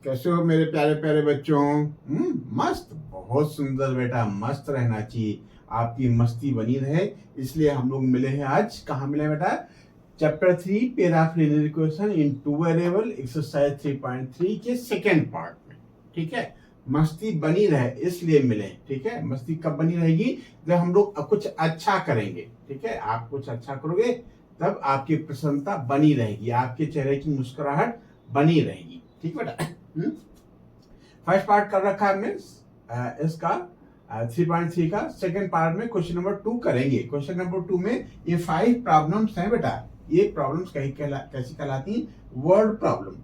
कैसे हो मेरे प्यारे प्यारे बच्चों? मस्त, बहुत सुंदर बेटा, मस्त रहना चाहिए। आपकी मस्ती बनी रहे, इसलिए हम लोग मिले हैं आज। कहाँ मिले हैं बेटा? Chapter 3 pair of linear equation in two variable exercise 3.3 के सेकेंड पार्ट में। ठीक है, मस्ती बनी रहे इसलिए मिले। ठीक है, मस्ती कब बनी रहेगी? जब हम लोग कुछ अच्छा करेंगे। ठीक है, आप कुछ अच्छा करोगे तब आपकी प्रसन्नता बनी रहेगी, आपके चेहरे की मुस्कुराहट बनी रहेगी। ठीक बेटा। फर्स्ट पार्ट कर रखा है हमने इसका 3.3 का। सेकंड पार्ट में क्वेश्चन नंबर 2 करेंगे। क्वेश्चन नंबर 2 में ये 5 प्रॉब्लम्स हैं बेटा। ये प्रॉब्लम्स कैसी कहलाती? Word problem.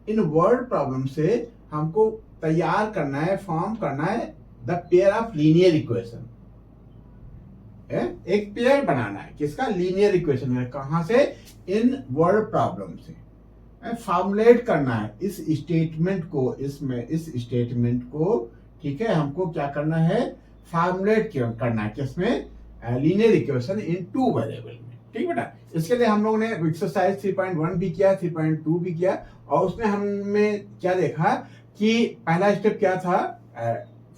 इन वर्ड प्रॉब्लम से हमको तैयार करना है, फॉर्म करना है the pair of linear equation. एक पेयर बनाना है किसका? लीनियर इक्वेशन में। कहां से? इन वर्ड प्रॉब्लम से फॉर्मुलेट करना है इस स्टेटमेंट को, इसमें इस स्टेटमेंट को। ठीक है, हमको क्या करना है? फॉर्मुलेट करना है किसमें? Linear equation in two variable में। ठीक बेटा, इसके लिए हम लोगों ने एक्सरसाइज 3.1 भी किया, 3.2 भी किया, और उसमें हमने क्या देखा कि पहला स्टेप क्या था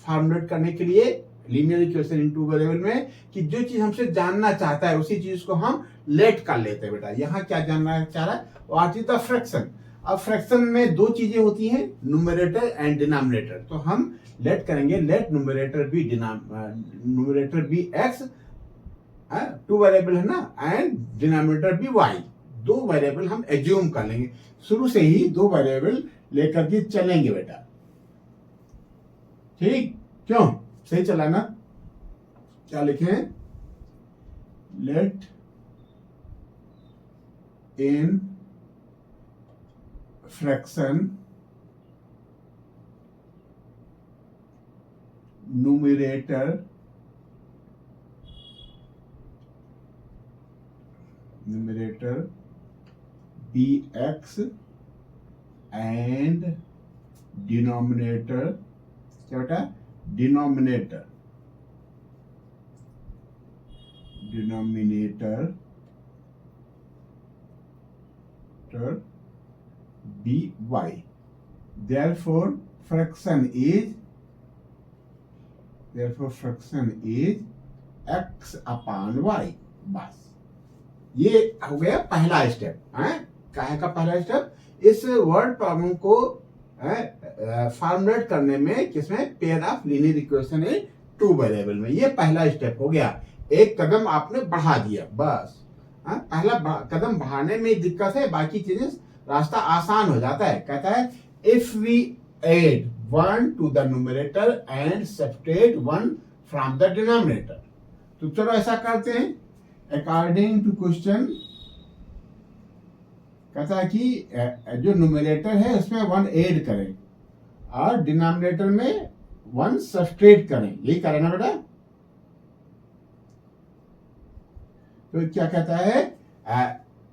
फॉर्मुलेट करने के लिए linear equation in two variable में, कि जो चीज हमसे जानना चाहता है उसी चीज को हम लेट कर लेते हैं बेटा। यहाँ क्या जानना चाह रहा है? What is the fraction. अब फ्रैक्शन में दो चीजें होती हैं, न्यूमरेटर एंड डिनोमिनेटर। तो हम लेट करेंगे, let numerator be x, two variable है ना, एंड डिनोमिनेटर बी वाई। दो वेरिएबल हम एज्यूम कर लेंगे, शुरू से ही दो वेरिएबल लेकर के चलेंगे बेटा। ठीक, क्यों? सही चला ना? क्या लिखे? Let in fraction numerator bx and denominator क्या बेटा? denominator by। therefore fraction is x upon y। बस ये हो गया पहला स्टेप। काहे का पहला स्टेप? इस वर्ड प्रॉब्लम को फॉर्मुलेट करने में, किसमें? पेयर ऑफ लीनियर इक्वेशन है टू वेरिएबल में। ये पहला स्टेप हो गया, एक कदम आपने बढ़ा दिया बस। पहला कदम बढ़ाने में दिक्कत है, बाकी चीजें रास्ता आसान हो जाता है। कहता है if we add 1 to the numerator and subtract 1 from the denominator। तो चलो ऐसा करते हैं। अकॉर्डिंग टू क्वेश्चन कहता है कि जो न्यूमरेटर है उसमें 1 ऐड करें और डिनोमिनेटर में 1 सब्सट्रैक्ट करें। यही करें ना बेटा? तो क्या कहता है?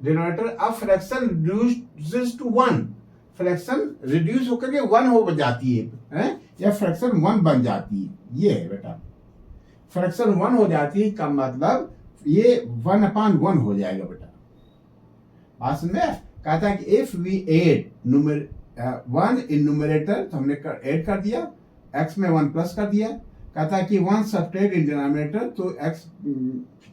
Denominator of fraction reduces to 1। Fraction reduce होकर के 1 हो जाती है, या फ्रैक्शन 1 बन जाती है। ये है बेटा, फ्रैक्शन 1 हो जाती है का मतलब ये 1/1 हो जाएगा बेटा। बात समझ में? कहता है कि if we add 1 in numerator, तो हमने ऐड कर दिया, x में 1 प्लस कर दिया। कहता है कि 1 सब्ट्रैक्ट इन डिनोमिनेटर, तो x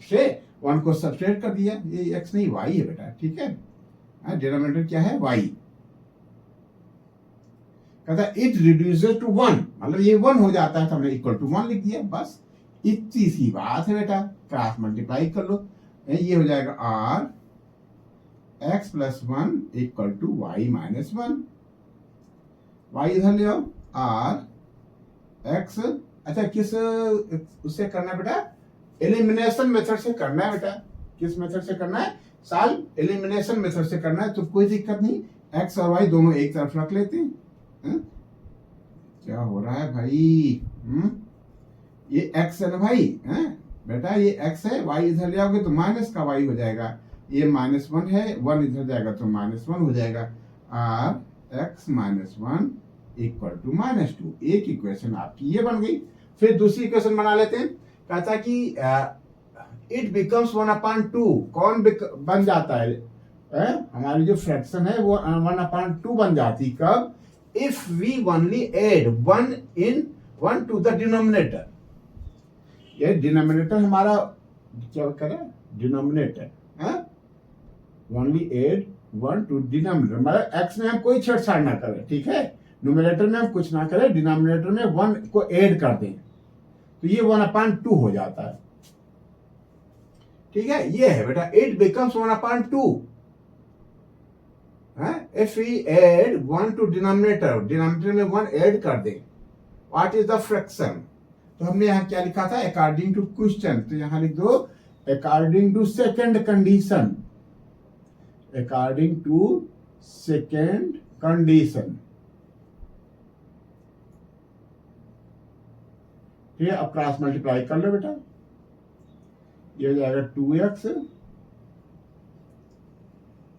से 1 को सब्ट्रैक्ट कर दिया। ये x नहीं y है बेटा। ठीक है, डिनोमिनेटर क्या है? y। कहता है इट रिड्यूसेस टू 1, मतलब ये 1 हो जाता है, तो हमने इक्वल टू 1 लिख दिया। बस इतनी सी बात है बेटा, क्रॉस मल्टीप्लाई कर लो। ये हो जाएगा r x plus 1 equal to y minus 1। y इधर ले आओ, r x। अच्छा, किस उससे करना है बेटा? एलिमिनेशन मेथड से करना है बेटा। किस मेथड से करना है? साल एलिमिनेशन मेथड से करना है। तो कोई दिक्कत नहीं, x और y दोनों एक तरफ रख लेते हैं। क्या हो रहा है भाई? ये x है ना भाई? बेटा ये x है, y इधर ले आओगे तो माइनस का y हो जाएगा। ये -1 है, 1 इधर जाएगा तो -1 हो जाएगा। r x minus 1 equal to -2। एक इक्वेशन आपकी ये बन गई। फिर दूसरी इक्वेशन बना लेते हैं। कहता है कि इट बिकम्स 1/2। कौन बन जाता है? हमारी जो फ्रैक्शन है वो 1/2 बन जाती। कब? if we only add one to the denominator, ये डिनोमिनेटर हमारा क्या करें, denominator, only add one to denominator, मतलब एक्स में हम कोई छेड़छाड़ ना करें, ठीक है, न्यूमरेटर में हम कुछ ना करें, डिनोमिनेटर में वन को ऐड कर दें, तो ये 1/2 हो जाता है, ठीक है, ये है बेटा, it becomes 1/2। If we add one to denominator, denominator में वन ऐड कर दें, व्हाट इज द फ्रैक्शन, तो हमने यहां क्या लिखा था, अकॉर्डिंग टू क्वेश्चन, तो यहां लिख दो according to second condition, according to second condition, ठीक है। अब क्रॉस मल्टीप्लाई कर लो बेटा, ये हो जाएगा 2x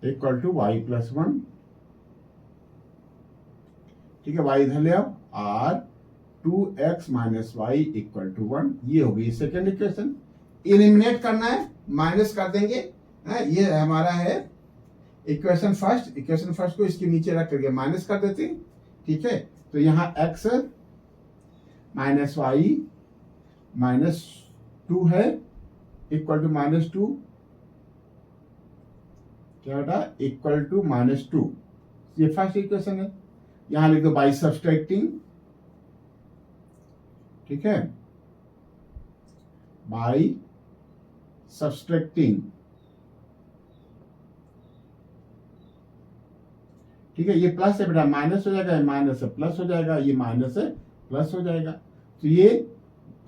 इक्वल टू y + 1, ठीक है, y इधर ले आओ, और 2x - y = 1, ये हो गई सेकेंड इक्वेशन। एलिमिनेट करना है, माइनस कर देंगे, ये हमारा है इक्वेशन फर्स्ट, इक्वेशन फर्स्ट को इसके नीचे रख करके माइनस कर देते हैं, ठीक है, तो यहाँ x - y -2 है इक्वल टू -2, क्या बेटा, इक्वल टू -2, ये फर्स्ट इक्वेशन है, यहां लिख दो बाई सब्सट्रैक्टिंग, ठीक है, बाई सब्सट्रैक्टिंग, ठीक है, ये प्लस है बेटा, माइनस हो जाएगा, माइनस से प्लस हो जाएगा, ये माइनस से प्लस हो जाएगा, तो ये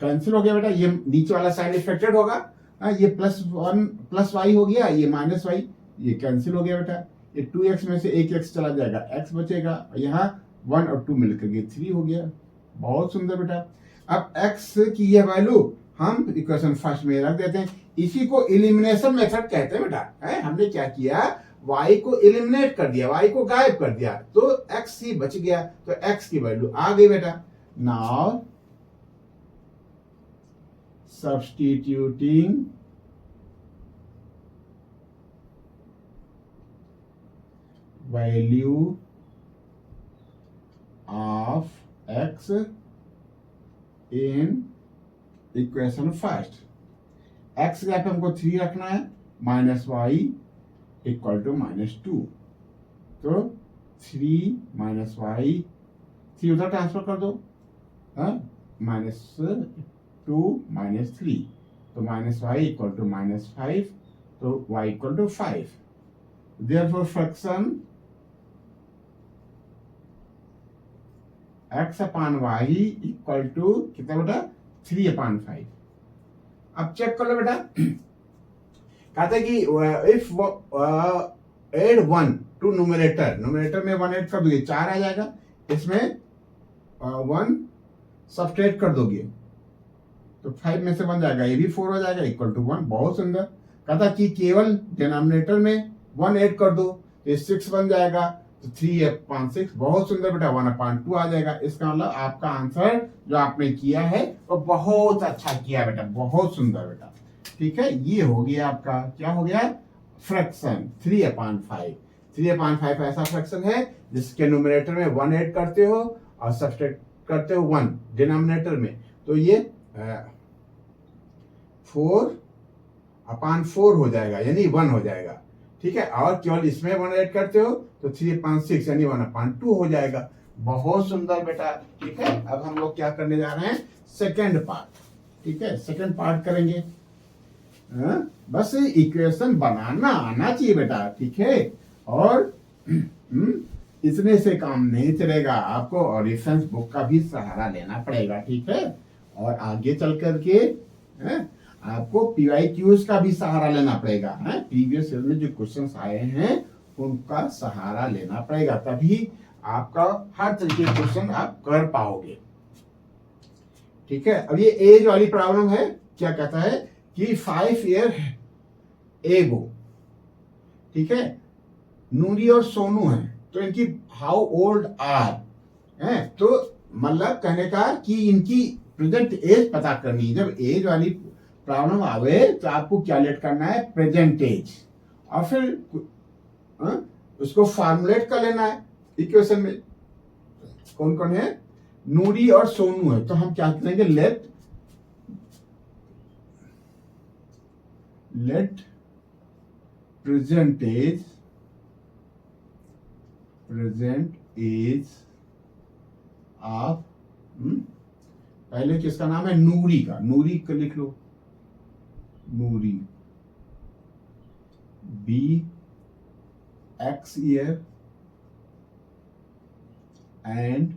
कैंसिल हो गया बेटा, ये नीचे वाला साइन इफेक्टेड होगा, ये +1 + y हो गया, ये -y, ये कैंसिल हो गया बेटा, ये 2x में से एक x चला जाएगा, x बचेगा, यहाँ 1 और 2 मिलकर के 3 हो गया, बहुत सुंदर बेटा। अब x की ये वैल्यू हम इक्वेशन फर्स्ट में रख देते हैं, इसी को एलिमिनेशन मेथड कहते हैं बेटा, हमने क्या किया, y को एलिमिनेट कर दिया, y को गायब कर दिया, तो x ही बच गया, तो x की वैल्यू आ गई बेटा। Now substituting value of x in equation first, x का हमको 3 रखना है, -y = -2, तो 3 - y, 3 उधर ट्रांसफर कर दो, -2 -3, तो -y = -5, तो y = 5, therefore fraction x/y = कितना बेटा, 3/5। अब चेक कर लो बेटा, कहते हैं कि if add 1 to numerator, numerator में 1 ऐड कर दोगे 4 आ जाएगा, इसमें 1 सब्ट्रैक्ट कर दोगे तो 5 में से 1 जाएगा, ये भी 4 हो जाएगा, = 1, बहुत सुंदर। कहता कि केवल डिनोमिनेटर में 1 ऐड कर दो, ये 6 बन जाएगा, तो 3/6, बहुत सुंदर बेटा, 1/2 आ जाएगा। इसका मतलब आपका आंसर जो आपने किया है वो बहुत अच्छा किया बेटा, बहुत सुंदर बेटा, ठीक है, ये हो गया आपका, क्या हो गया, फ्रैक्शन 3/5। 3/5 ऐसा फ्रैक्शन है जिसके न्यूमरेटर में 1 ऐड करते हो और सब्ट्रैक्ट करते हो 1 डिनोमिनेटर में, तो ये 4/4 हो जाएगा, यानी 1 हो जाएगा, ठीक है, और केवल इसमें 1 ऐड करते हो तो 3/6 यानी 1/2 हो जाएगा, बहुत सुंदर बेटा, ठीक है। अब हम लोग क्या करने जा रहे हैं, सेकंड पार्ट, ठीक है, सेकंड पार्ट करेंगे, बस इक्वेशन बनाना आना चाहिए बेटा, ठीक है, और इतने से काम नहीं चलेगा, आपको और रेफरेंस बुक का भी सहारा लेना पड़ेगा, ठीक है, और आगे चल करके आपको PYQs का भी सहारा लेना पड़ेगा, प्रीवियस ईयर में जो क्वेश्चंस आए हैं उनका सहारा लेना पड़ेगा, तभी आपका हर तरीके के क्वेश्चन आप कर पाओगे, ठीक है। अब ये एज वाली प्रॉब्लम है, क्या कहता है कि 5 ईयर एगो, ठीक है, नूरी और सोनू है, तो इनकी हाउ ओल्ड आर है, तो मतलब कहने का कि इनकी प्रेजेंट एज पता करनी है। जब एज वाली प्रॉब्लम आवे तो आपको कैलकुलेट करना है प्रेजेंट एज, और फिर उसको फॉर्मुलेट कर लेना है इक्वेशन में, कौन कौन है, नूरी और सोनू है। तो हम क्या करेंगे, लेट प्रेजेंट एज ऑफ, पहले किसका नाम है, नूरी का, नूरी का लिख लो, Noori be x year and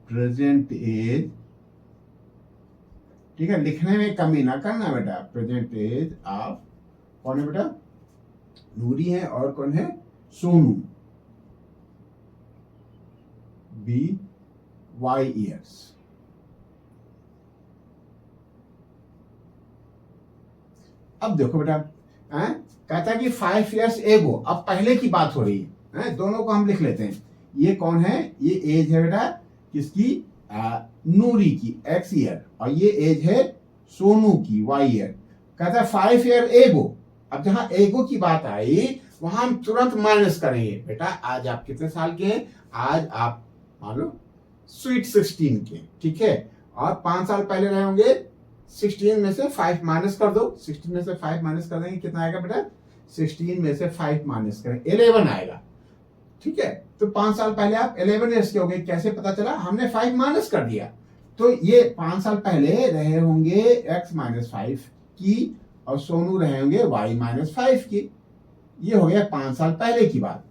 present age, ठीक है, लिखने में कमी ना करना बेटा, प्रेजेंट एज ऑफ, कौन है बेटा, नूरी है, और कौन है, सोनू, बी वाई ईयर्स। अब देखो बेटा, कहता है कि 5 years एगो, अब पहले की बात हो रही है, दोनों को हम लिख लेते हैं। ये कौन है, ये एज है बेटा किसकी, नूरी की, एक्स ईयर, और ये एज है सोनू की, वाई ईयर। कहता है 5 year एगो। अब जहां एगो की बात आई वहां हम तुरंत माइनस करेंगे। बेटा आज आप कितने साल के हैं, आज आप मान लो स्वीट 16 के, ठीक है, और 5 साल पहले रहे होंगे, 16 में से 5 माइनस कर दो, 16 में से 5 माइनस कर देंगे, कितना आएगा बेटा, 16 में से 5 माइनस करें 11 आएगा, ठीक है। तो 5 साल पहले आप 11 ईयर्स के हो गए, कैसे पता चला, हमने 5 माइनस कर दिया। तो ये 5 साल पहले रहे होंगे x माइनस 5 की, और सोनू रहे होंगे y माइनस 5 की। ये हो गया 5 साल पहले की बात।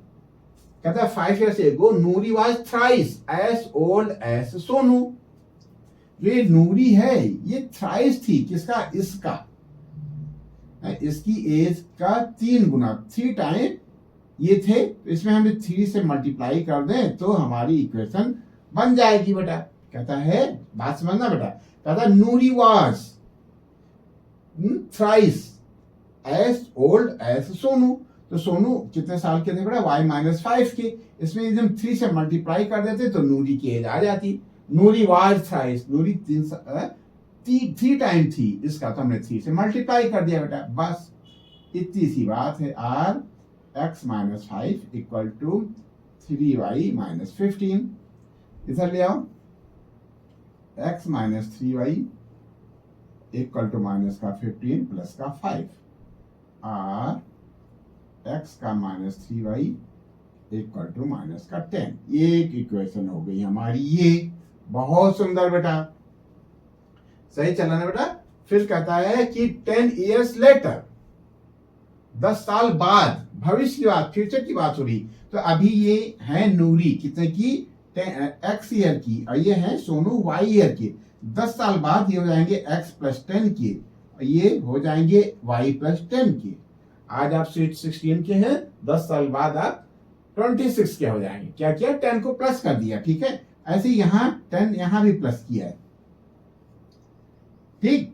कहता है 5 years ago Noori was thrice as old as Sonu. ये नूरी है, ये थ्राइस थी, किसका, इसका, इसकी एज का 3 गुना, 3 टाइम ये थे। तो इसमें हम 3 से मल्टीप्लाई कर दें तो हमारी इक्वेशन बन जाएगी बेटा। कहता है, बात समझना बेटा, कहता है Noori was thrice as old as Sonu. तो सोनू कितने साल के थे बेटा, y माइनस 5 के। इसमें यदि हम 3 से मल्टीप्लाई कर देते तो नूरी की एज आ जाती। नूरी वाज थ्राइस, नूरी 3 टाइम थी, इसका तो हमने 3 से मल्टीप्लाई कर दिया बेटा, बस इतनी सी बात है। Or x minus 5 equal to 3y minus 15, इधर ले आओ, x minus 3y equal to minus का 15 प्लस का 5, आर x का minus 3y equal to minus का 10। एक इक्वेशन हो गई हमारी ये, बहुत सुंदर बेटा, सही चला ना बेटा। फिर कहता है कि 10 years लेटर, 10 साल बाद, भविष्य की बात, फ्यूचर की बात हो रही। तो अभी ये है नूरी कितने की, x ईयर की, और ये है सोनू y ईयर की। 10 साल बाद ये हो जाएंगे x प्लस 10 के, ये हो जाएंगे y प्लस 10 के। आज आप स्वीट 16 के हैं, 10 साल बाद आप 26 के हो जाएंगे। क्या किया, 10 को प्लस कर दिया, ठीक है। ऐसे यहाँ 10 यहाँ भी प्लस किया है, ठीक।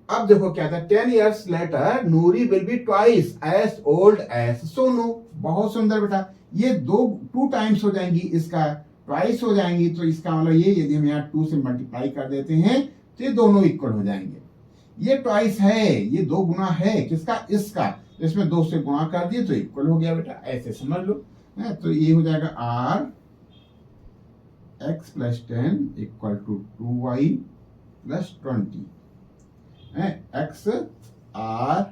अब देखो क्या था, 10 years later Noori will be twice as old as Sonu. बहुत सुंदर बेटा, ये 2 टाइम्स हो जाएंगी, इसका ट्वाइस हो जाएंगी। तो इसका मतलब ये, यदि हम यहाँ 2 से मल्टीप्लाई कर देते हैं तो ये दोनों इक्वल हो जाएंगे। ये ट्वाइस है, ये 2 गुना है, किसका, इसका, इसमें 2 से गुणा कर दिए तो इक्वल हो गया बेटा, ऐसे समझ लो। तो ये हो जाएगा or x plus 10 equal to 2y plus 20, x or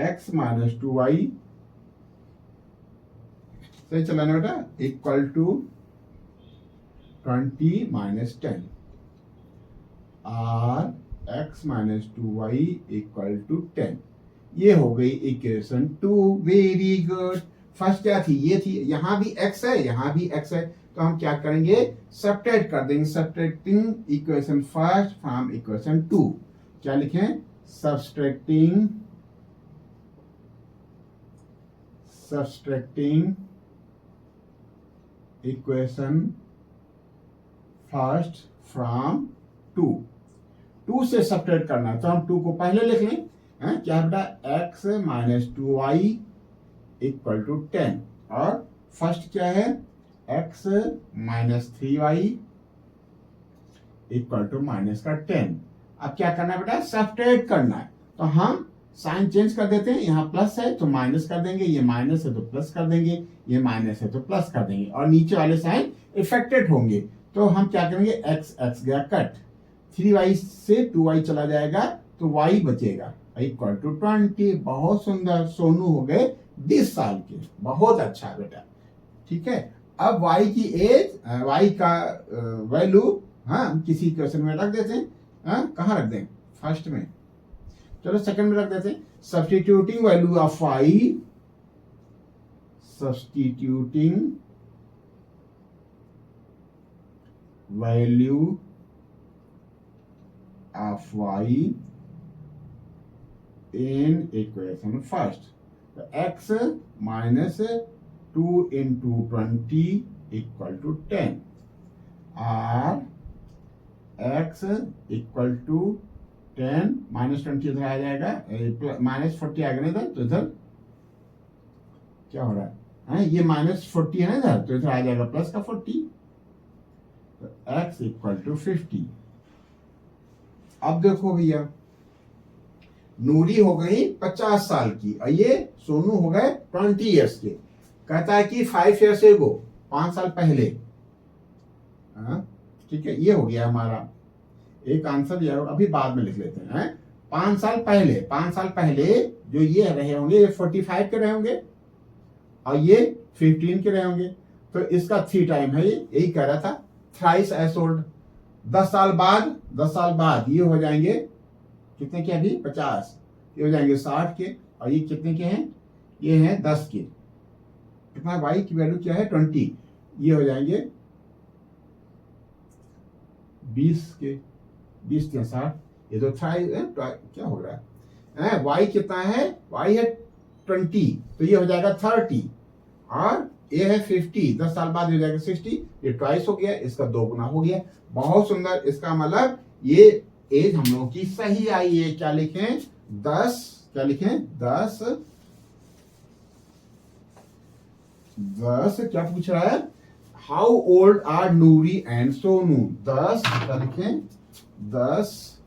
x minus 2y, सही चला ना बेटा, equal to 20 minus 10, or x minus 2y equal to 10। ये हो गई इक्वेशन 2। Very good. फर्स्ट क्या थी, ये थी, यहां भी x है, यहां भी x है, तो हम क्या करेंगे, सब्ट्रैक्ट कर देंगे। Subtracting equation first from equation 2, क्या लिखें, सब्ट्रैक्टिंग इक्वेशन फर्स्ट फ्रॉम 2 से सब्ट्रैक्ट करना है, तो हम 2 को पहले लिख लें, क्या है बेटा, x minus 2y equal to 10, और फर्स्ट क्या है, x minus 3y equal to minus का 10। अब क्या करना है बेटा, सब्ट्रैक्ट करना है। तो हम साइन चेंज कर देते हैं, यहाँ प्लस है तो माइनस कर देंगे, ये माइनस है तो प्लस कर देंगे, ये माइनस है तो प्लस कर देंगे, और नीचे वाले साइन इफेक्टेड होंगे। तो हम क्या करेंगे, एक्स एक्स गया कट, 3y से 2y चला जाएगा तो y बचेगा इक्वल टू 20। बहुत सुंदर, सोनू हो गए 20 साल के। बहुत अच्छा बेटा, ठीक है। अब y की एज, y का वैल्यू हाँ किसी क्वेश्चन में रख देते हैं। हाँ कहाँ रख दें, फर्स्ट में, चलो सेकंड में रख देते हैं। Substituting value of y, substituting value of y in equation first, तो x minus 2 into 20 equal to 10, और x equal to 10 minus 20 इधर आ जाएगा, माइनस 40 आएगा ना इधर, तो इधर क्या हो रहा है, ये माइनस 40 है ना इधर, तो इधर आ जाएगा प्लस का 40, तो x इक्वल टू 50। अब देखो भैया, नूरी हो गई 50 साल की और ये सोनू हो गए 20 ईयर्स के। कहता है कि 5 ईयर्स एगो, 5 साल पहले, ठीक है, ये हो गया हमारा एक आंसर। ये अभी बाद में लिख लेते हैं, 5 साल पहले, 5 साल पहले जो ये रहे होंगे, ये 45 के रहे होंगे और ये 15 के रहे होंगे, तो इसका 3 टाइम है, ये यही कह रहा था, थ्राइस एज ओल्ड। 10 साल बाद, 10 साल बाद ये हो जाएंगे कितने के, अभी 50, ये हो जाएंगे 60 के, और ये कितने के हैं, ये हैं 10 के। कितना, y की वैल्यू क्या है 20, ये हो जाएंगे 20 के, 20 के 60, ये तो क्या हो रहा है, y कितना है, y है 20, तो ये हो जाएगा 30, और ये है 50, 10 साल बाद हो जाएगा 60, ये ट्वाइस हो गया, इसका 2 गुना हो गया। बहुत सुंदर, इसका मतलब ये एज हम लोगों की सही आई है। क्या लिखें, 10, क्या लिखें, 10 क्या पूछ रहा है, how old are Noori and Sonu. 10 क्या लिखें, 10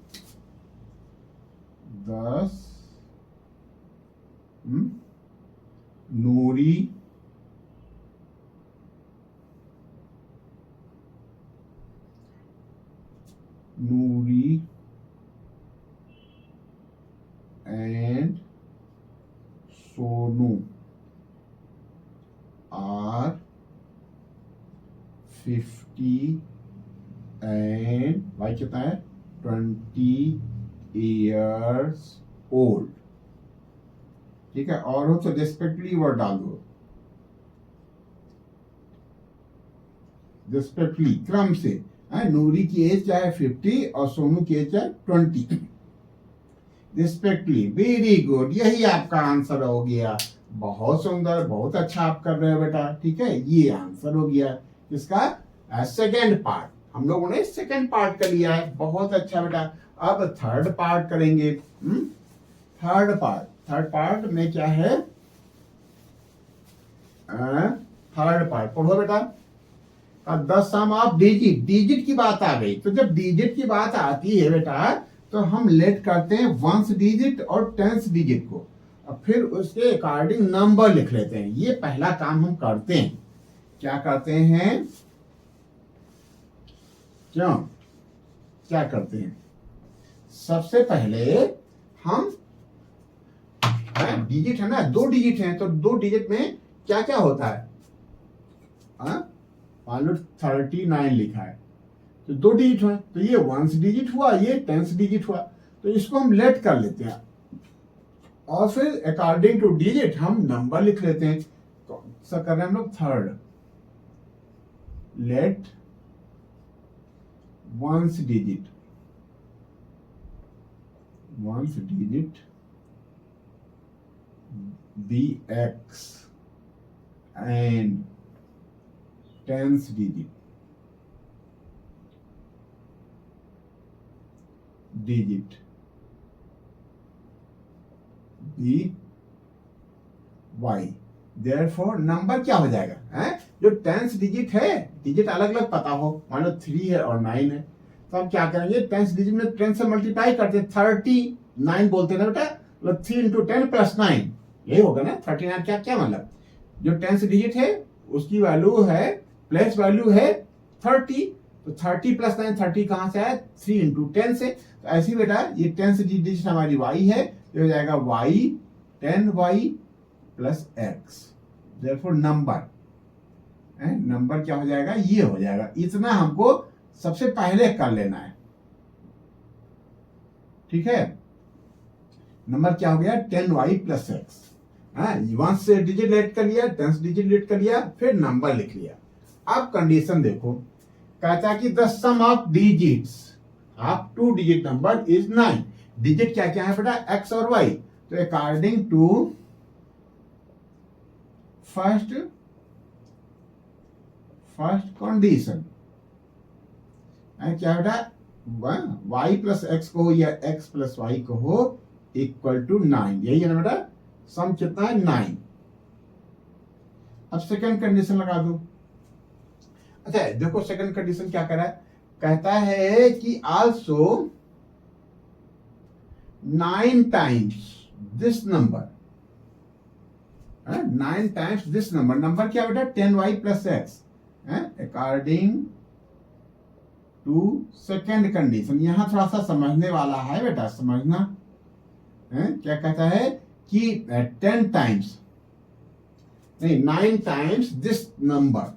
नूरी and Sonu are 50 and y कितना है 20 years old, ठीक है। और हो तो रिस्पेक्टली वर्ड डाल दो, रिस्पेक्टली क्रम से। नूरी की एज क्या है 50 और सोनू की एज है 20 रिस्पेक्टली। वेरी गुड, यही आपका आंसर हो गया। बहुत सुंदर, बहुत अच्छा आप कर रहे हो बेटा, ठीक है। ये आंसर हो गया इसका सेकेंड पार्ट, हम लोगों ने सेकेंड पार्ट कर लिया है। बहुत अच्छा बेटा। अब थर्ड पार्ट करेंगे। थर्ड पार्ट में क्या है, थर्ड पार्ट पढ़ो बेटा। The sum of digit, digit की बात आ गई, तो जब डिजिट की बात आती है बेटा तो हम लेट करते हैं वंस डिजिट और टेंस डिजिट को, और फिर उसके अकॉर्डिंग नंबर लिख लेते हैं। ये पहला काम हम करते हैं। क्या करते हैं, क्यों क्या करते हैं, सबसे पहले हम डिजिट है ना, 2 डिजिट हैं, तो 2 डिजिट में क्या क्या होता है, मान लो 39 लिखा है, तो 2 डिजिट हुए, तो ये 1 डिजिट हुआ, ये 10 डिजिट हुआ, तो इसको हम लेट कर लेते हैं और फिर अकॉर्डिंग टू डिजिट हम नंबर लिख लेते हैं। तो ऐसा कर रहे हैं हम लोग। थर्ड, लेट 1 डिजिट be x and 10th digit be y। therefore number क्या हो जाएगा, जो 10th डिजिट है, डिजिट अलग अलग पता हो, मान लो 3 है और 9 है, तो हम क्या करेंगे 10th डिजिट में 10 से मल्टीप्लाई करते हैं, 39 बोलते हैं ना बेटा, मतलब 3 इंटू 10 प्लस 9, यही होगा ना 39। क्या क्या मतलब, जो 10 डिजिट है उसकी वैल्यू है, प्लेस वैल्यू है 30, तो 30 प्लस 9, 30 कहां से आया, 3 इंटू 10 से। तो ऐसे ही बेटा ये 10 डिजिट हमारी y है, ये हो जाएगा y 10y plus x। Therefore number क्या हो जाएगा, ये हो जाएगा। इतना हमको सबसे पहले कर लेना है, ठीक है। नंबर क्या हो गया, 10y प्लस एक्स। वन से डिजिट लेट कर लिया, 10 डिजिट लेट कर लिया, फिर नंबर लिख लिया। अब कंडीशन देखो, कहता है कि the sum of digits of 2 digit number is 9। Digit क्या क्या है बेटा, x और y। तो अकॉर्डिंग टू फर्स्ट कंडीशन क्या बेटा, y प्लस एक्स को या x प्लस वाई को हो इक्वल टू 9, यही है ना बेटा। सम कितना है, 9। अब सेकंड कंडीशन लगा दो। अच्छा देखो सेकंड कंडीशन क्या कह रहा है, कहता है कि also 9 times this number, 9 times this number. Number क्या बेटा, 10y plus x. According to second condition, यहां थोड़ा सा समझने वाला है बेटा, समझना है। क्या कहता है कि 10 टाइम्स नहीं, 9 times this number,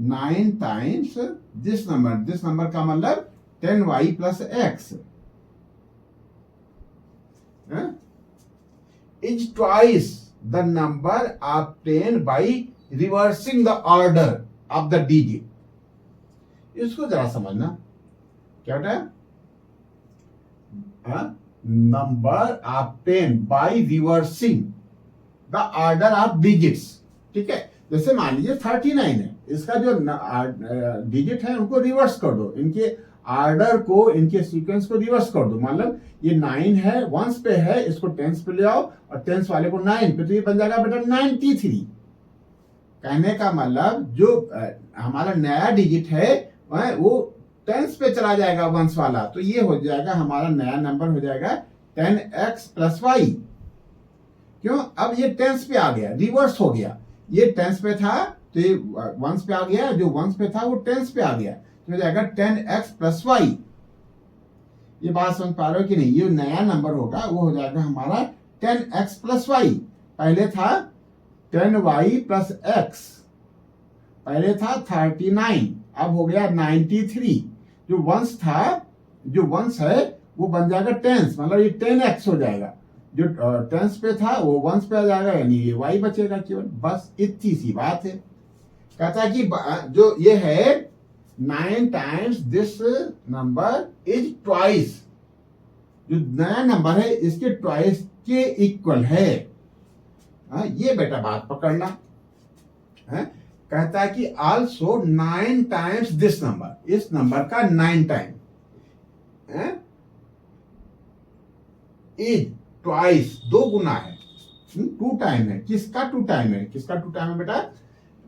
9 times this number. This number का मतलब 10y plus x is twice the number obtain by reversing the order of the digit. इसको जरा समझना, क्या बेटा, number obtain by reversing the order of digits, ठीक है। जैसे मान लीजिए 39 है, इसका जो डिजिट है उनको रिवर्स कर दो, इनके ऑर्डर को, इनके सीक्वेंस को रिवर्स कर दो। मतलब ये 9 है, वंस पे है, इसको टेंस पे ले आओ और टेंस वाले को 9 पे, तो ये बन जाएगा बेटा 93। कहने का मतलब जो हमारा नया डिजिट है वो टेंस पे चला जाएगा, वंस वाला, तो ये हो जाएगा हमारा नया नंबर हो जाएगा 10x प्लस वाई। क्यों, अब ये टेंस पे आ गया, रिवर्स हो गया। ये टेंस पे था तो ये वंस पे आ गया, जो वंस पे था वो टेंस पे आ गया, तो हो जाएगा 10x प्लस वाई। ये बात समझ पा रहे हो कि नहीं, ये नया नंबर होगा वो हो जाएगा हमारा 10x प्लस वाई। पहले था 10y प्लस एक्स, पहले था 39, अब हो गया 93। जो वंस था, जो वंस है वो बन जाएगा टेंस, मतलब ये 10x हो जाएगा। जो टेंस पे था वो वंस पे आ जाएगा, यानी ये y बचेगा केवल, बस इतनी सी बात है। कहता है कि जो ये है 9 times this number is twice, जो नया नंबर है इसके ट्वाइस के इक्वल है। ये बेटा बात पकड़ना है। कहता है कि आल्सो 9 टाइम्स दिस नंबर, इस नंबर का 9 टाइम इज ट्वाइस, 2 गुना है, 2 टाइम है। किसका 2 टाइम है, किसका 2 टाइम है बेटा,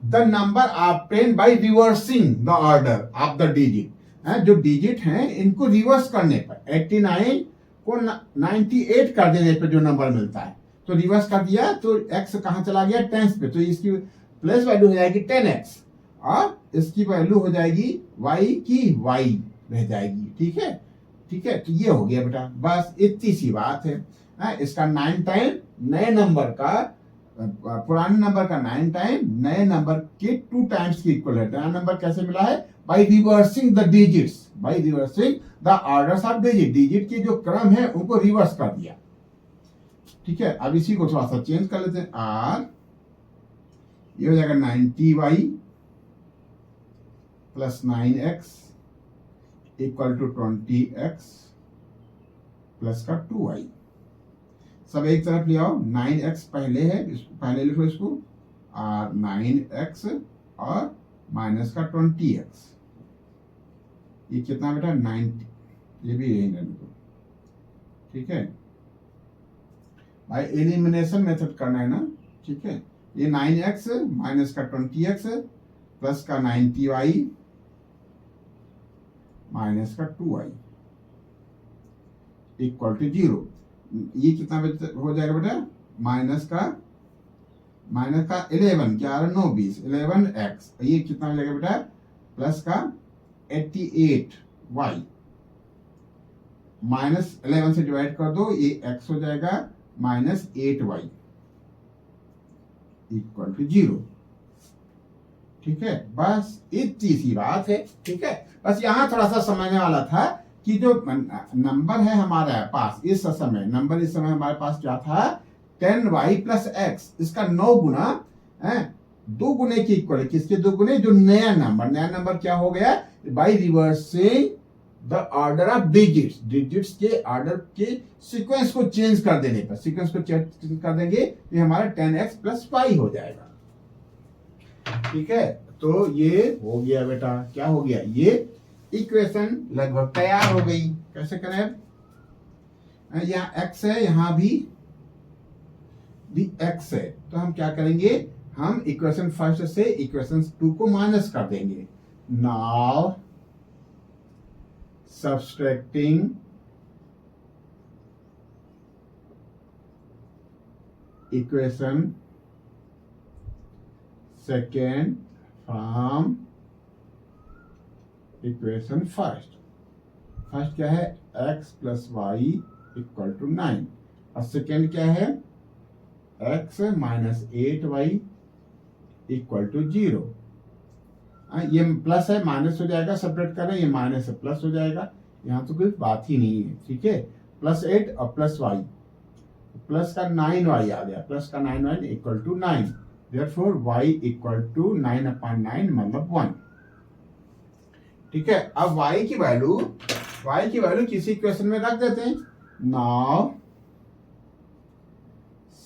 the number obtain by reversing the order of the digit. जो डिजिट हैं इनको रिवर्स करने पर, 89 को 98 कर देने पर जो नंबर मिलता है, तो रिवर्स कर दिया तो x कहां चला गया, टेंस पे, तो इसकी प्लेस वैल्यू हो जाएगी 10x और इसकी वैल्यू हो जाएगी y की y रह जाएगी, ठीक है। ठीक है, तो ये हो गया बेटा, बस इतनी सी बात है। इसका 9 टाइम नए नंबर का, पुराने नंबर का 9 टाइम नए नंबर के 2 टाइम्स की इक्वल है। नया नंबर कैसे मिला है, by reversing the digits, by reversing the orders of digit. Digit के जो क्रम है उनको रिवर्स कर दिया, ठीक है। अब इसी को थोड़ा सा चेंज कर लेते हैं, आर ये हो जाएगा 90y plus 9x equal to 20x plus का 2y। सब एक तरफ ले आओ, 9x पहले है, इसको पहले लिखो इसको, और 9x और माइनस का 20x, ये कितना बेटा 90, ये भी यही रहने दो, ठीक है भाई। एलिमिनेशन मेथड करना है ना, ठीक है। ये 9x माइनस का 20x प्लस का 90y माइनस का 2y इक्वल टू 0। ये कितना हो जाएगा बेटा, माइनस का 11, 11 9 20, 11x, ये कितना हो जाएगा बेटा, प्लस का 88y, माइनस 11 से डिवाइड कर दो, ये x हो जाएगा माइनस 8y इक्वल टू 0। ठीक है, बस इतनी सी बात है। ठीक है, बस यहाँ थोड़ा सा समझने वाला था कि जो नंबर है हमारे पास इस समय, नंबर इस समय हमारे पास क्या था, 10y प्लस एक्स, इसका 9 गुना है, 2 गुने के इक्वल है। किसके 2 गुने, जो नया नंबर क्या हो गया, by reversing the order of digits, digits के ऑर्डर के सीक्वेंस को चेंज कर देने पर, सीक्वेंस को चेंज कर देंगे, ये हमारा 10x प्लस y हो जाएगा। ठीक है, तो ये हो गया बेटा, क्या हो गया, ये इक्वेशन लगभग तैयार हो गई। कैसे करें, यहाँ x है, यहाँ भी x है, तो हम क्या करेंगे, हम इक्वेशन फर्स्ट से इक्वेशन 2 को माइनस कर देंगे। Now subtracting equation second from equation first। First क्या है, x plus y equal to 9, और सेकेंड क्या है, x minus 8y equal to 0। ये प्लस है, माइनस हो जाएगा, सेपरेट करें, ये माइनस है, प्लस हो जाएगा, यहाँ तो कोई बात ही नहीं है। ठीक है, प्लस 8 और प्लस y, प्लस का 9y आ गया, प्लस का 9y equal to 9, therefore y equal to 9/9 मतलब 1। ठीक है, अब y की वैल्यू किसी इक्वेशन में रख देते हैं। Now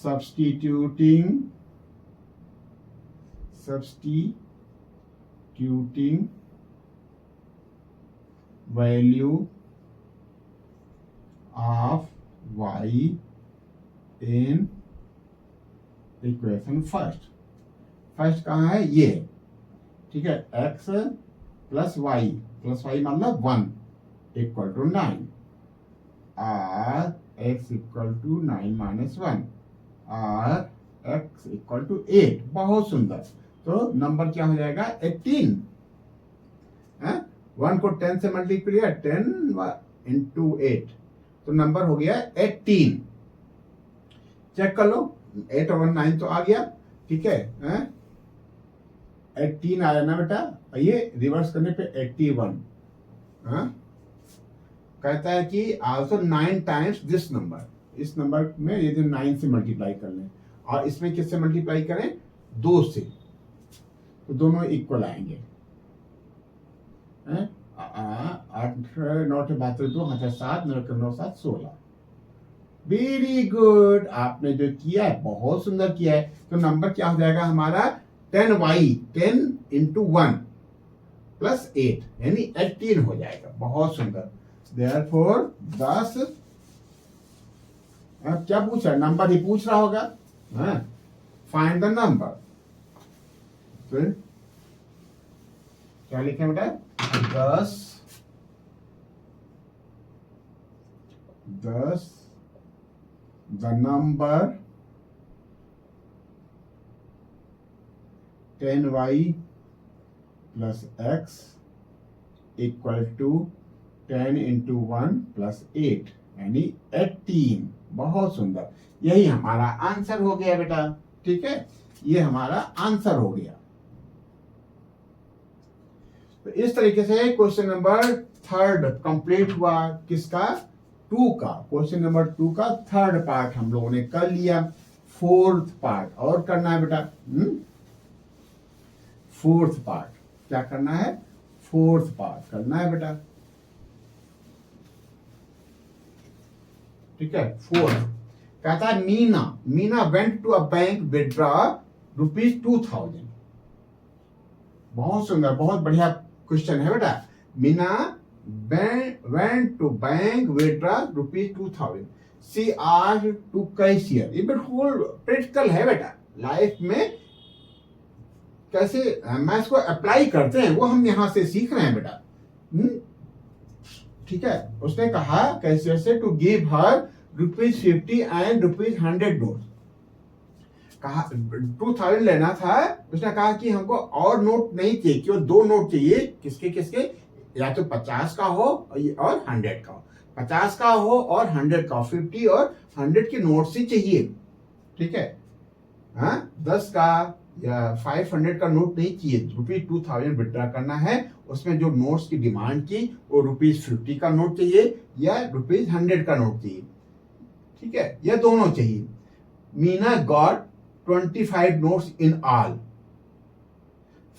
substituting value of y in equation first कहाँ है, ये। ठीक है, x प्लस वाई मतलब 1 इक्वल टू 9, और x इक्वल टू 9 माइनस 1, और x इक्वल टू 8। बहुत सुंदर, तो नंबर क्या हो जाएगा, 18। 1 को 10 से मल्टीप्लाई किया, 10 इंटू 8, तो नंबर हो गया 18। चेक कर लो, 8 और 9 तो आ गया। ठीक है, 18 आया ना बेटा, ये रिवर्स करने पे 81। कहता है कि आल्सो 9 टाइम्स दिस नंबर, इस नंबर में यदि 9 से मल्टीप्लाई कर लें और इसमें किससे मल्टीप्लाई करें, 2 से, तो दोनों इक्वल आएंगे। 8 9 72 2 7 9 9 7 16। वेरी गुड, आपने जो किया है बहुत सुंदर किया है। तो नंबर क्या हो जाएगा हमारा, 10y, 10 इंटू 1 प्लस 8 यानी 18 हो जाएगा। बहुत सुंदर, देयरफॉर 10, क्या पूछ रहा है, नंबर ही पूछ रहा होगा। फाइंड द नंबर, फिर क्या लिखें बेटा, 10 the number 10y plus x equal to 10 into 1 plus 8 यानी 18। बहुत सुंदर, यही हमारा आंसर हो गया बेटा। ठीक है, ये हमारा आंसर हो गया। तो इस तरीके से क्वेश्चन नंबर 3 कंप्लीट हुआ। किसका, 2 का, क्वेश्चन नंबर 2 का 3rd पार्ट हम लोगों ने कर लिया। 4th पार्ट और करना है बेटा। 4th पार्ट क्या करना है, 4th पार्ट करना है बेटा। ठीक है, 4th कहता है Meena went to a bank withdraw ₹2000। बहुत सुंदर, बहुत बढ़िया क्वेश्चन है बेटा। Meena went to bank withdraw ₹2000। She asked to cashier. ये बिल्कुल प्रैक्टिकल है बेटा, लाइफ में कैसे मैथ्स को अप्लाई करते हैं वो हम यहां से सीख रहे हैं बेटा। ठीक है, उसने कहा कैशियर से to give her ₹50 and ₹100 note. कहा 2000 लेना था, उसने कहा कि हमको और नोट नहीं चाहिए, केवल 2 नोट चाहिए। किसके किसके? या तो 50 का हो और 100 का हो। 50 का हो और 100 का हो, 50 और 100 के नोट्स ही चाहिए। ठीक है, हाँ 10 का या 500 का नोट नहीं चाहिए। ₹2000 विड्रॉ करना है, उसमें जो नोट्स की डिमांड की वो ₹50 का नोट चाहिए या ₹100 का नोट चाहिए। ठीक है, यह दोनों चाहिए। Meena got 25 notes in all.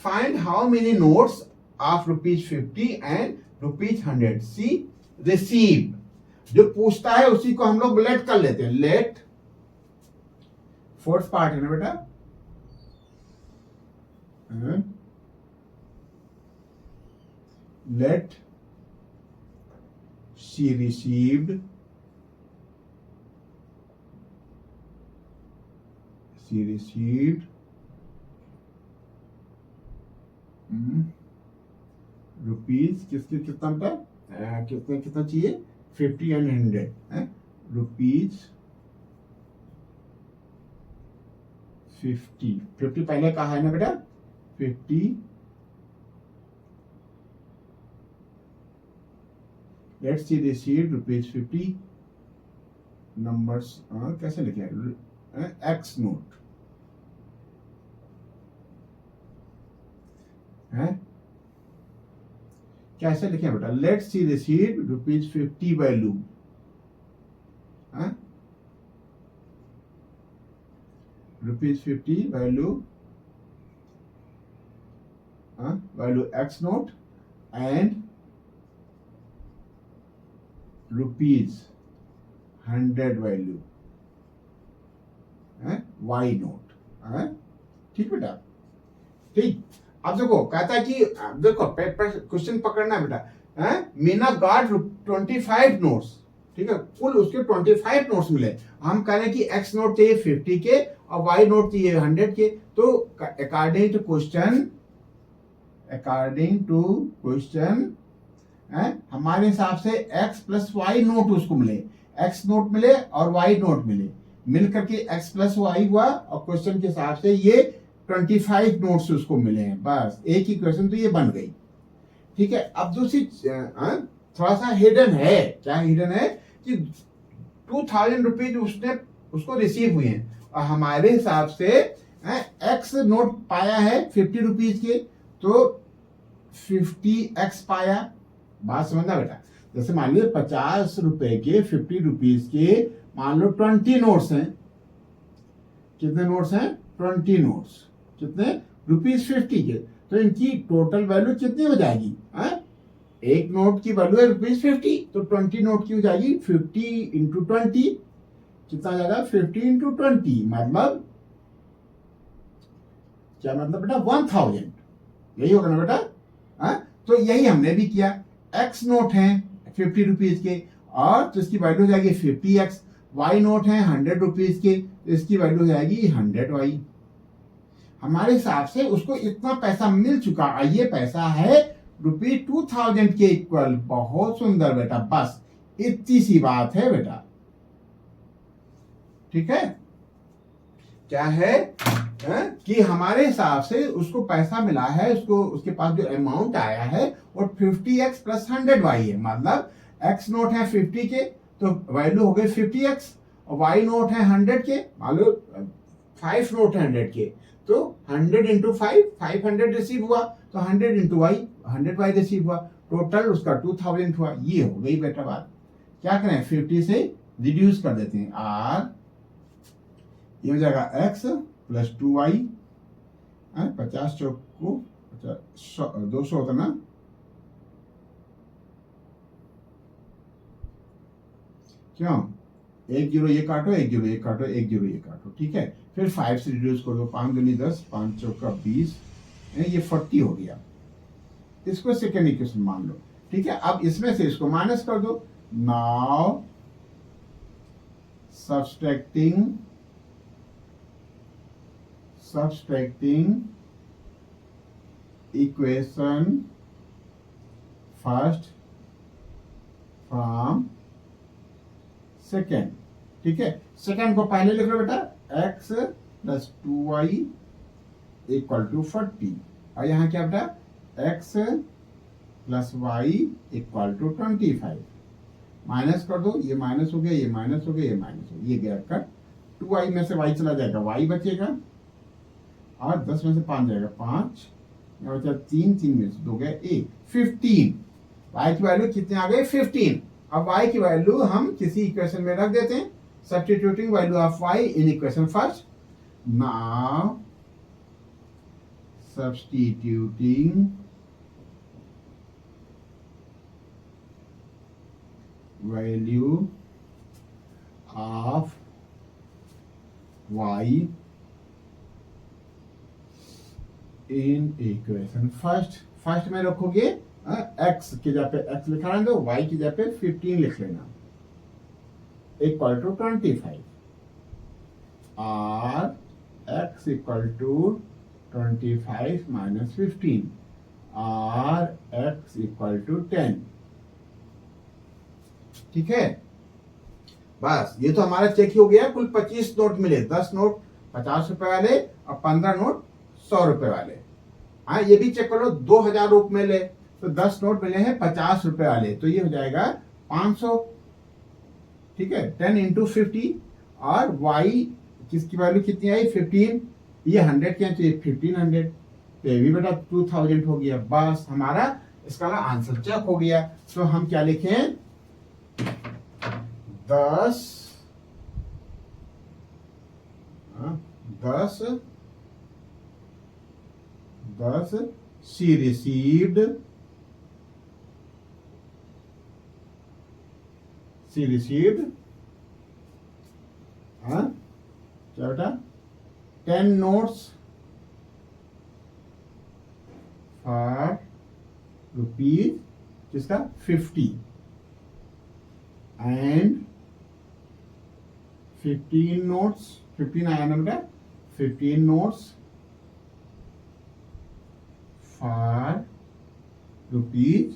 Find how many notes of ₹50 and ₹100 she received. जो पूछता है उसी को हम लोग लेट कर लेते हैं। लेट फोर्थ पार्ट है ना बेटा, लेट she received रुपीज किसके कितना बेटा, कितना कितना चाहिए? 50 एंड 100 रुपीज 50 पहले कहा है ना बेटा, 50 लेट्स सी रिसीव्ड ₹50 नंबर्स कैसे लिखे एक्स नोट है, कैसे लिखे बेटा? Let's see received ₹50 value, ₹50 value value x note and ₹100 value y note. ठीक बेटा, ठीक। अब देखो कहता है कि देखो क्वेश्चन पकड़ना है बेटा। मीना गॉट 25 नोट्स, ठीक है, कुल उसके 25 नोट्स मिले। हम कह रहे हैं कि एक्स नोट चाहिए 50 के और वाई नोट चाहिए 100 के। तो अकॉर्डिंग टू क्वेश्चन हमारे हिसाब से एक्स प्लस वाई नोट उसको मिले, एक्स नोट मिले और वाई नोट मिले, मिल करके एक्स प्लस वाई हुआ और क्वेश्चन के हिसाब से ये 25 नोट्स उसको मिले हैं। बस एक ही क्वेश्चन तो ये बन गई। ठीक है, अब दूसरी थोड़ा सा हिडन है। क्या हिडन है? कि 2000 रुपीज उसको रिसीव हुए हैं और हमारे हिसाब से एक्स नोट पाया है 50 रुपीज के, तो 50x पाया। बात समझना बेटा, जैसे मान लीजिए 50 रुपए के 50 रुपीज के मान लो 20 नोट्स हैं। कितने नोट्स हैं? 20 नोट्स। कितने? ₹50 के। तो इनकी टोटल वैल्यू कितनी हो जाएगी? एक नोट की वैल्यू है ₹50, तो 20 नोट की हो जाएगी 50 इंटू 20। कितना जाएगा? 50 इंटू 20 मतलब क्या मतलब बेटा? 1000। यही होगा ना बेटा? तो यही हमने भी किया। एक्स नोट है 50 रुपीज के और तो इसकी वैल्यू हो जाएगी 50x। वाई नोट है 100 रुपीज के, तो इसकी वैल्यू हो जाएगी 100y। हमारे हिसाब से उसको इतना पैसा मिल चुका और ये पैसा है ₹2000 के इक्वल। बहुत सुंदर बेटा, बस इतनी सी बात है बेटा। ठीक है, क्या है कि हमारे हिसाब से उसको पैसा मिला है, उसको उसके पास जो अमाउंट आया है वो 50x प्लस 100y है। मतलब x नोट है 50 के तो वैल्यू हो गई 50x और y नोट है 100 के, मान लो 5 नोट है 100 के, तो 100 इंटू 500 रिसीव हुआ, तो 100 इंटू वाई 100y रिसीव हुआ। टोटल उसका 2000 हुआ। ये हो गई बेटा बात। क्या करें? 50 से रिड्यूस कर देते हैं। r ये हो जाएगा x प्लस 2y, 50 चौक को 200 होता ना, क्यों? 1 जीरो ये काटो, 1 जीरो ये काटो, 1 जीरो ये काटो। ठीक है, फिर 5 से रिड्यूस कर दो, 5 दूनी 10, 5 चौका 20, ये 40 हो गया। इसको सेकेंड इक्वेशन मान लो। ठीक है, अब इसमें से इसको माइनस कर दो। Now subtracting equation first from second। ठीक है, सेकंड को पहले लिख लो बेटा, x plus 2y equal to 40, और यहाँ क्या बेटा, x plus y equal to 25, minus कर दो, ये माइनस हो गया, ये माइनस हो गया, ये माइनस हो गया, ये गया कट, 2y में से y चला जाएगा, y बचेगा, और 10 में से 5 जाएगा, 5, यहाँ बचा 3, 3 में से 2 गया 1, 15, y की वैल्यू कितने आ गए, 15। अब y की वैल्यू हम किसी इक्वेशन में रख देते हैं, substituting value of y in equation first, now substituting value of y in equation first में रखोगे x की जगह पे x लिखा रहने दो, y की जगह पे 15 लिख लेना, इक्वल टू 25, और x इक्वल टू 25 माइनस 15, और x इक्वल टू 10। ठीक है, बस ये तो हमारा चेक हो गया। कुल 25 नोट मिले, 10 नोट 50 रुपए वाले और 15 नोट 100 रुपए वाले। हाँ, ये भी चेक कर लो, 2000 रुपए मिले तो 10 नोट मिले हैं 50 रुपए वाले, तो ये हो जाएगा 500। ठीक है, 10 इंटू 50, और y किसकी वैल्यू कितनी आई, 15, ये 100 क्या चाहिए, 1500, तो ये भी बेटा 2000 हो गया। बस हमारा इसका आंसर चेक हो गया। तो हम क्या लिखें, 10 she received क्या बेटा, 10 notes for rupees जिसका 50, and 15 notes, 15 आया ना बेटा, 15 notes for rupees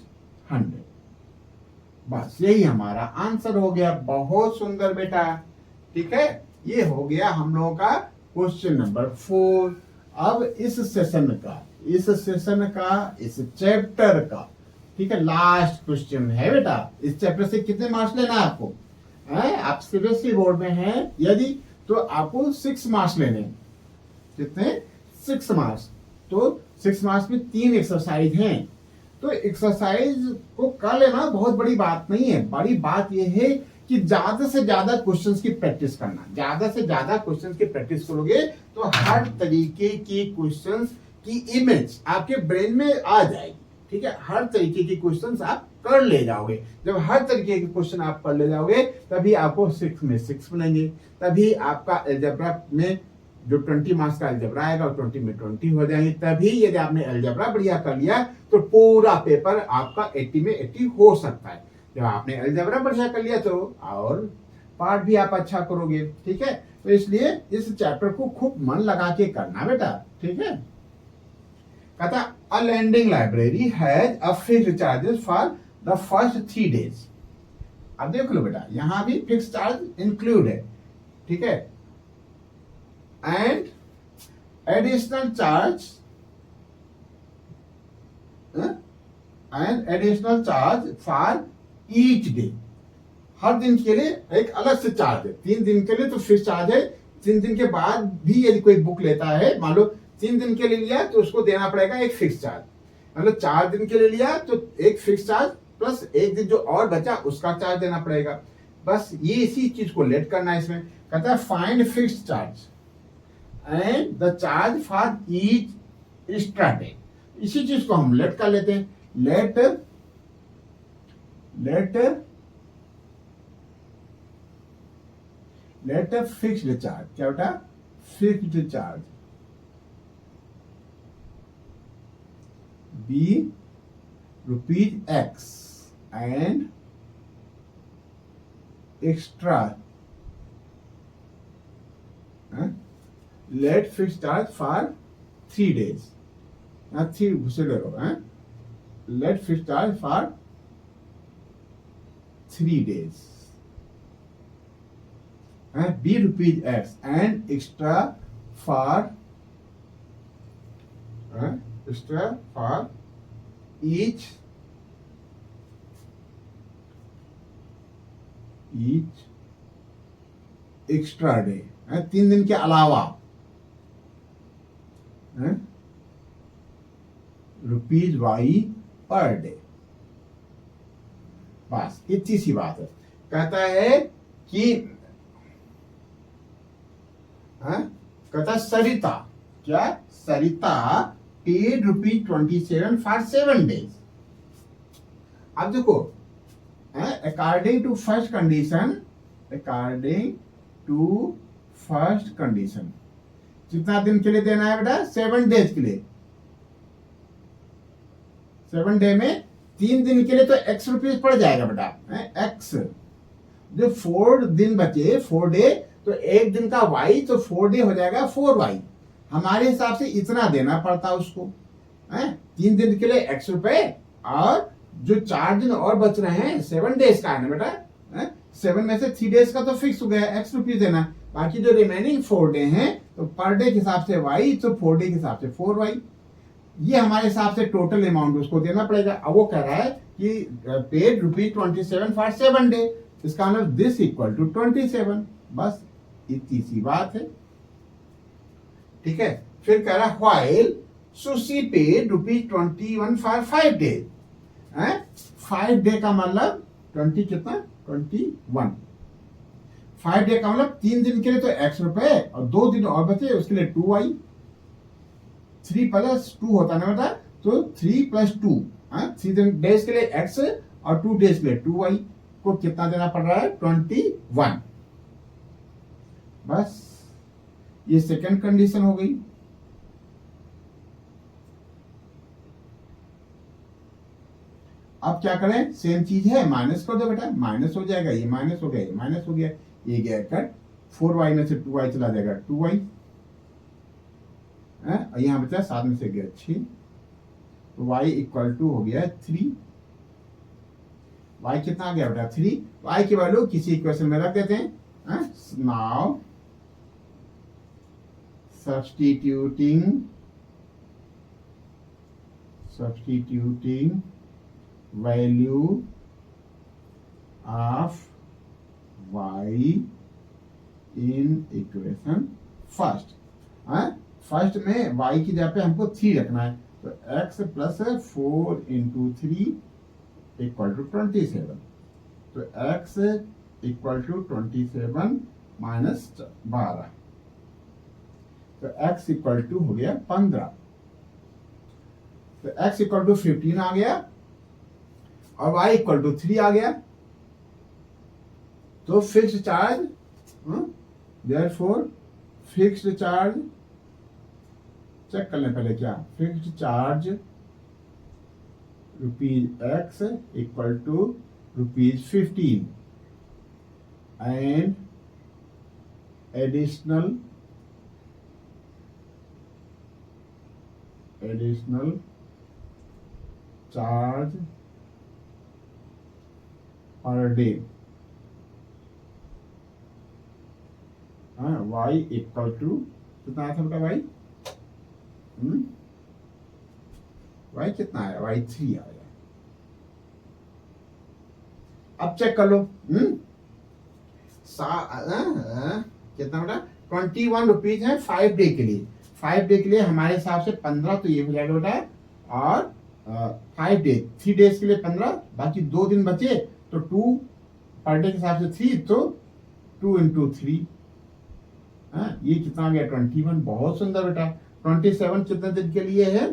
100। बस यही हमारा आंसर हो गया। बहुत सुंदर बेटा। ठीक है, ये हो गया हम लोगों का क्वेश्चन नंबर 4। अब इस सेशन का इस चैप्टर का, ठीक है, लास्ट क्वेश्चन है बेटा। इस चैप्टर से कितने मार्क्स लेना है आपको, आप सीबीएसई बोर्ड में हैं यदि, तो आपको 6 मार्क्स लेने हैं। कितने, 6 मार्क्स। तो 6 मार्क्स में 3 एक्सरसाइज हैं, तो एक्सरसाइज को कर लेना बहुत बड़ी बात नहीं है। बड़ी बात यह है कि ज्यादा से ज्यादा क्वेश्चंस की प्रैक्टिस करना। ज्यादा से ज्यादा क्वेश्चंस की प्रैक्टिस करोगे तो हर तरीके की क्वेश्चंस की इमेज आपके ब्रेन में आ जाएगी। ठीक है, हर तरीके की क्वेश्चंस आप कर ले जाओगे। जब हर तरीके के क्वेश्चन आप कर ले जाओगे तभी आपको 6 में 6 मिलेंगे, तभी आपका अलजेब्रा में जो 20 मार्क्स का अलजेब्रा आएगा 20 में 20 हो जाएंगे। तभी यदि आपने अलजेब्रा बढ़िया कर लिया तो पूरा पेपर आपका 80 में 80 हो सकता है। जब आपने अलजेब्रा बढ़िया कर लिया तो और पार्ट भी आप अच्छा करोगे। ठीक है, तो इसलिए इस चैप्टर को खूब मन लगा के करना बेटा। ठीक है, कहता a lending library has a fixed charges for the first 3 days। अब देख लो बेटा, यहां भी फिक्स चार्ज इंक्लूड है। ठीक है, and additional charge for each day. हर दिन के लिए एक अलग से चार्ज है। 3 दिन के लिए तो फिक्स चार्ज है, 3 दिन के बाद भी यदि कोई बुक लेता है, मान लो 3 दिन के लिए लिया तो उसको देना पड़ेगा एक फिक्स चार्ज। मतलब 4 दिन के लिए लिया तो एक फिक्स चार्ज प्लस 1 दिन जो और बचा उसका चार्ज देना पड़ेगा। बस ये इसी चीज को लेट करना है। इसमें कहता है find fix charge and the charge for each extra day. इसी चीज को हम लेट कर लेते हैं। लेट फिक्स्ड चार्ज, क्या बेटा, fixed charge be ₹X and extra let fixed charge for 3 days। let fixed charge for 3 days। Be rupees x and extra for each extra day, 3 दिन के अलावा रुपीज वाई पर डे। बस इतनी सी बात है। कहता है कि कहता सरिता, क्या सरिता पेड ₹27 फॉर 7 days। अब देखो, अकॉर्डिंग टू फर्स्ट कंडीशन कितना दिन के लिए देना है बेटा? 7 days के लिए। 7 डे में 3 दिन के लिए तो x रुपीज पड़ जाएगा बेटा, x। जो 4 दिन बचे, 4 डे, तो 1 दिन का y, तो 4 डे हो जाएगा 4y। हमारे हिसाब से इतना देना पड़ता उसको, 3 दिन के लिए x रुपए, और जो 4 दिन और बच रहे हैं 7 डेज का है ना बेटा, 7 में से 3 डेज का तो फिक्स हो गया, x रुपीज देना। बाकी जो रिमेनिंग 4 डे हैं, तो पर डे के हिसाब से y, तो 4 डे के हिसाब से 4y। ये हमारे हिसाब से टोटल अमाउंट उसको देना पड़ेगा। अब वो कह रहा है कि पेड ₹27 फॉर 7 डे, इसका मतलब दिस इक्वल टू 27। बस इतनी सी बात है, ठीक है। फिर कह रहा while sushi paid ₹21 for 5 days. 5 day का मतलब 20 कितना? 21। 5 डे का मतलब 3 दिन के लिए तो x रुपए, और 2 दिन और बचे उसके लिए 2y। 3 + 2 होता ना बेटा, तो 3 + 2, 3 डेज के लिए x और 2 डेज के लिए 2y को कितना देना पड़ रहा है? 21। बस ये सेकंड कंडीशन हो गई। अब क्या करें? सेम चीज है, माइनस कर दो बेटा, माइनस हो जाएगा, ये माइनस हो गया, ये माइनस हो गया, ये गया कट, 4y में से 2y चला जाएगा 2y, यहां बचा 7 में से गया 6, तो y इक्वल टू हो गया 3। y कितना आ गया बेटा? 3। y की वैल्यू किसी इक्वेशन में रख देते हैं। Now substituting value of y in equation first. First में y की जगह पे हमको 3 रखना है, तो x + 4 × 3 = 27। तो x = 27 - 12, तो x = हो गया 15। तो x = 15 आ गया, और y = 3 आ गया। तो fixed charge, therefore fixed charge, check कर लें पहले क्या, fixed charge ₹x = ₹15 and additional charge per day, y equal to कितना आया था बेटा? y कितना आया? y 3 आया। अब चेक कर लो, कितना बेटा? 21 रुपीज है 5 डे के लिए। 5 डे के लिए हमारे हिसाब से 15, तो ये हो जाएगा बेटा, और 5 डे, 3 डेज के लिए 15, बाकी 2 दिन बचे, तो 2 पर डे के हिसाब से 3, तो 2 × 3, ये कितना आ गया? 21। बहुत सुंदर बेटा। 27 कितने दिन के लिए है?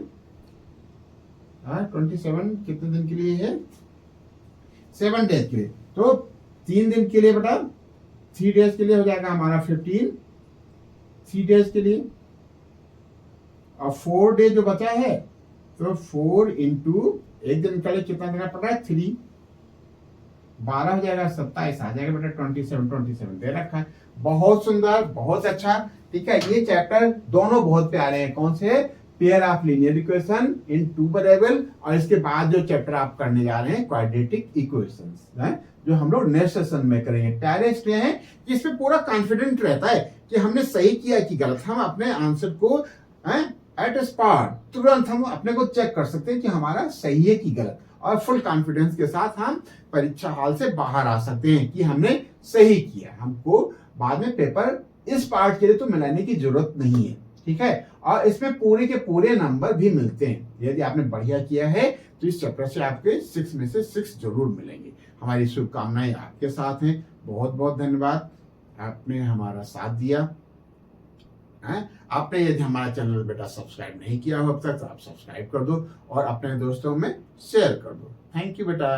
27 कितने दिन के लिए है? 7 डेज के लिए। तो 3 दिन के लिए बेटा, 3 डेज के लिए हो जाएगा हमारा 15, 3 डेज के लिए, और 4 डे जो बचा है, तो 4 × 1 दिन के लिए कितना देना पड़ रहा है? 3, 12 हो जाएगा, 27 आ जाएगा बेटा। 27 दे रखा है। बहुत सुंदर, बहुत अच्छा, ठीक है। ये चैप्टर दोनों बहुत प्यारे हैं। कौन से? Pair of linear equation in two variable, और इसके बाद जो चैप्टर आप करने जा रहे हैं क्वाड्रेटिक इक्वेशंस है, जो हम लोग नेक्स्ट सेशन में करेंगे। टायर इसलिए है कि इसमें पूरा कॉन्फिडेंट रहता है कि हमने सही किया कि गलत। हम अपने आंसर को एट स्पॉट तुरंत हम अपने को चेक कर सकते हैं कि हमारा सही है कि गलत, और फुल कॉन्फिडेंस के साथ हम परीक्षा हॉल से बाहर आ सकते हैं कि हमने सही किया। हमको बाद में पेपर इस पार्ट के लिए तो मिलाने की जरूरत नहीं है, ठीक है। और इसमें पूरे के पूरे नंबर भी मिलते हैं। यदि आपने बढ़िया किया है तो इस चैप्टर से आपके 6 में से 6 जरूर मिलेंगे। हमारी शुभकामनाएं आपके साथ हैं। बहुत बहुत धन्यवाद, आपने हमारा साथ दिया है। आपने यदि हमारा चैनल बेटा सब्सक्राइब नहीं किया हो अब तक तो आप सब्सक्राइब कर दो और अपने दोस्तों में शेयर कर दो। थैंक यू बेटा।